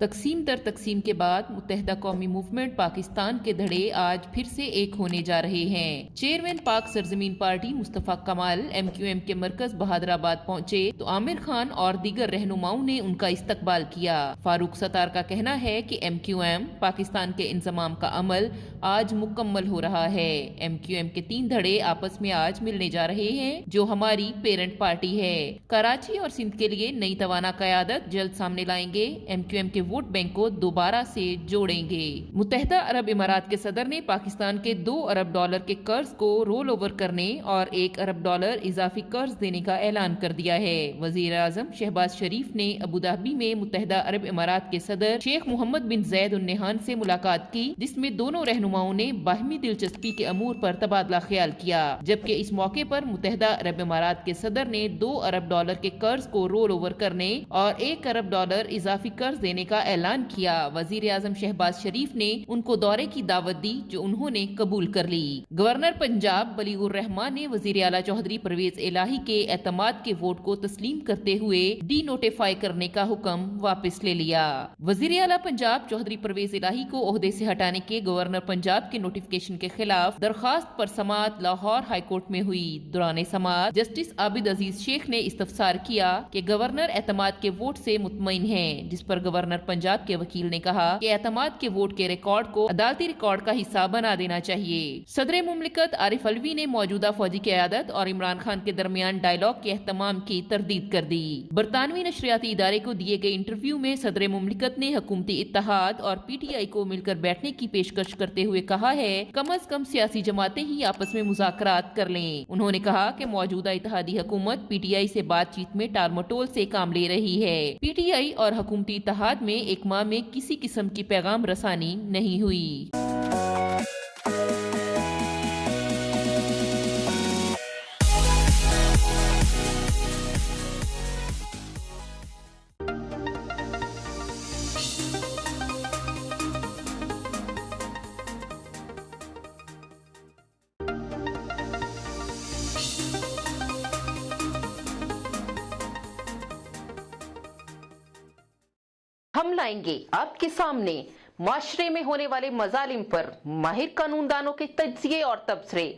تقسیم در تقسیم کے بعد متحدہ قومی موومنٹ پاکستان کے دھڑے آج پھر سے ایک ہونے جا رہے ہیں۔ چیئرمین پاک سرزمین پارٹی مصطفیٰ کمال ایم کیو ایم کے مرکز بہادر آباد پہنچے تو عامر خان اور دیگر رہنماؤں نے ان کا استقبال کیا۔ فاروق ستار کا کہنا ہے کہ ایم کیو ایم پاکستان کے انضمام کا عمل آج مکمل ہو رہا ہے۔ ایم کیو ایم کے 3 دھڑے آپس میں آج ملنے جا رہے ہیں جو ہماری پیرنٹ پارٹی ہے۔ کراچی اور سندھ کے لیے نئی توانا قیادت جلد سامنے لائیں گے، ایم کیو ایم کے ووٹ بینک کو دوبارہ سے جوڑیں گے۔ متحدہ عرب امارات کے صدر نے پاکستان کے $2 ارب کے قرض کو رول اوور کرنے اور $1 ارب اضافی قرض دینے کا اعلان کر دیا ہے۔ وزیر اعظم شہباز شریف نے ابوظہبی میں متحدہ عرب امارات کے صدر شیخ محمد بن زید ال نہیان سے ملاقات کی، جس میں دونوں رہنماؤں نے باہمی دلچسپی کے امور پر تبادلہ خیال کیا، جبکہ اس موقع پر متحدہ عرب امارات کے صدر نے $2 ارب کے قرض کو رول اوور کرنے اور $1 ارب اضافی قرض دینے کا اعلان کیا۔ وزیر اعظم شہباز شریف نے ان کو دورے کی دعوت دی جو انہوں نے قبول کر لی۔ گورنر پنجاب بلیغ الرحمان نے وزیر اعلیٰ چودھری پرویز الہی کے اعتماد کے ووٹ کو تسلیم کرتے ہوئے ڈی نوٹیفائی کرنے کا حکم واپس لے لیا۔ وزیر اعلیٰ پنجاب چودھری پرویز الہی کو عہدے سے ہٹانے کے گورنر پنجاب کے نوٹیفکیشن کے خلاف درخواست پر سماعت لاہور ہائی کورٹ میں ہوئی۔ دوران سماعت جسٹس عابد عزیز شیخ نے استفسار کیا کہ گورنر اعتماد کے ووٹ سے مطمئن ہیں، جس پر گورنر پنجاب کے وکیل نے کہا کہ اعتماد کے ووٹ کے ریکارڈ کو عدالتی ریکارڈ کا حصہ بنا دینا چاہیے۔ صدر مملکت عارف علوی نے موجودہ فوجی قیادت اور عمران خان کے درمیان ڈائیلاگ کے اہتمام کی تردید کر دی۔ برطانوی نشریاتی ادارے کو دیے گئے انٹرویو میں صدر مملکت نے حکومتی اتحاد اور پی ٹی آئی کو مل کر بیٹھنے کی پیشکش کرتے ہوئے کہا ہے کم از کم سیاسی جماعتیں ہی آپس میں مذاکرات کر لیں۔ انہوں نے کہا کہ موجودہ اتحادی حکومت پی ٹی آئی سے بات چیت میں ٹال مٹول سے کام لے رہی ہے۔ پی ٹی آئی اور حکومتی اتحاد میں ایک ماہ میں کسی قسم کی پیغام رسانی نہیں ہوئی۔ ہم لائیں گے آپ کے سامنے معاشرے میں ہونے والے مظالم پر ماہر قانون دانوں کے تجزیے اور تبصرے۔